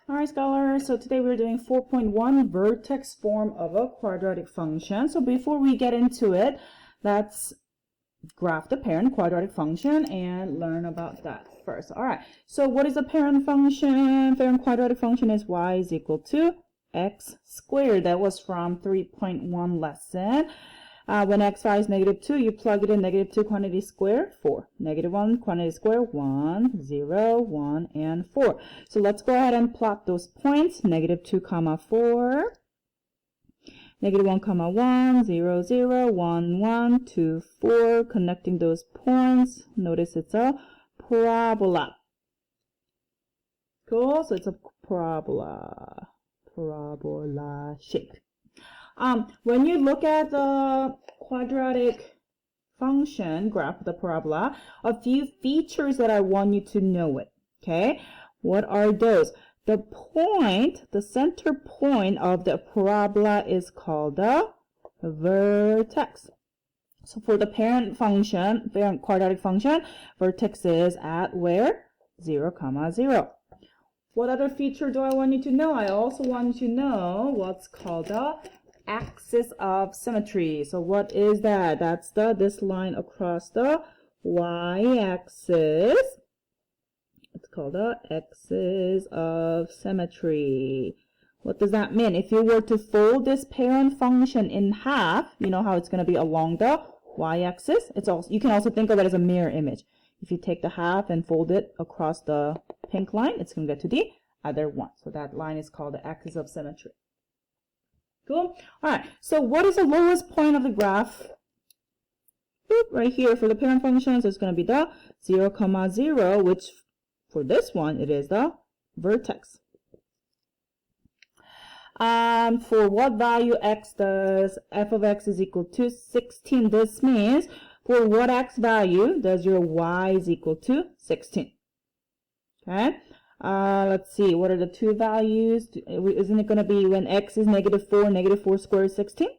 Alright, scholars, so today we're doing 4.1 vertex form of a quadratic function. So before we get into it, let's graph the parent quadratic function and learn about that first. Alright, so what is a parent function? Parent quadratic function is y is equal to x squared. That was from 3.1 lesson. When x is -2, you plug it in. -2 quantity square, 4. -1 quantity square, 1, 0, 1, and 4. So let's go ahead and plot those points. -2, 4. -1, 1, 0, 0, 1, 1, 2, 4. Connecting those points. Notice it's a parabola. Cool? So it's a parabola. Parabola shape. When you look at the quadratic function, graph of the parabola, a few features that I want you to know it, okay? What are those? The point, the center point of the parabola is called the vertex. So for the parent function, parent quadratic function, vertex is at where? 0, 0. What other feature do I want you to know? I also want you to know what's called the axis of symmetry. So what is that? That's this line across the y-axis. It's called the axis of symmetry. What does that mean? If you were to fold this parent function in half, you know how it's going to be along the y-axis? You can also think of it as a mirror image. If you take the half and fold it across the pink line, it's going to get to the other one. So that line is called the axis of symmetry. Cool? Alright, so what is the lowest point of the graph? Boop, right here for the parent function, so it's going to be the 0, 0, which for this one, it is the vertex. For what value x does f of x is equal to 16? This means for what x value does your y is equal to 16? Okay? Let's see, what are the two values? Isn't it going to be when x is -4, -4 squared is 16?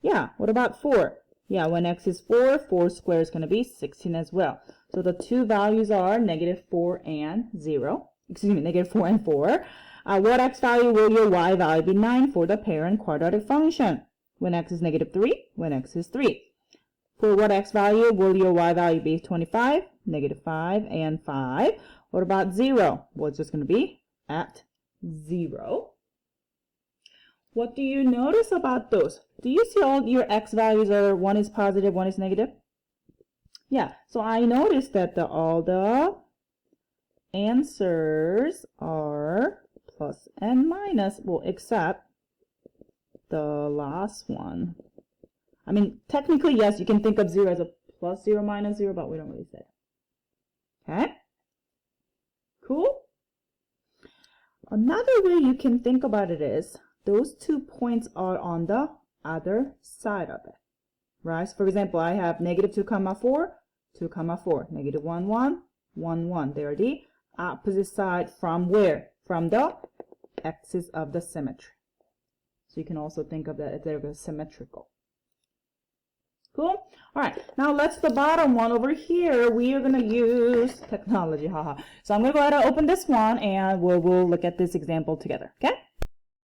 Yeah, what about 4? Yeah, when x is 4, 4 squared is going to be 16 as well. So the two values are -4 and 0. Excuse me, -4 and 4. What x value will your y value be? 9 for the parent quadratic function. When x is -3, when x is 3. For what x value will your y value be? 25, -5, and 5. What about 0? Well, it's just going to be at 0. What do you notice about those? Do you see all your x values are, one is positive, one is negative? Yeah, so I noticed that all the answers are plus and minus, well, except the last one. I mean, technically, yes, you can think of 0 as a plus 0, minus 0, but we don't really say it. Okay? Cool? Another way you can think about it is those 2 points are on the other side of it. Right? So for example, I have -2, 4, 2, 4, -1, 1, 1, 1. They are the opposite side from where? From the axis of the symmetry. So you can also think of that as they're symmetrical. Cool? Alright, now let's the bottom one over here. We are going to use technology, haha. So I'm going to go ahead and open this one and we'll look at this example together, okay?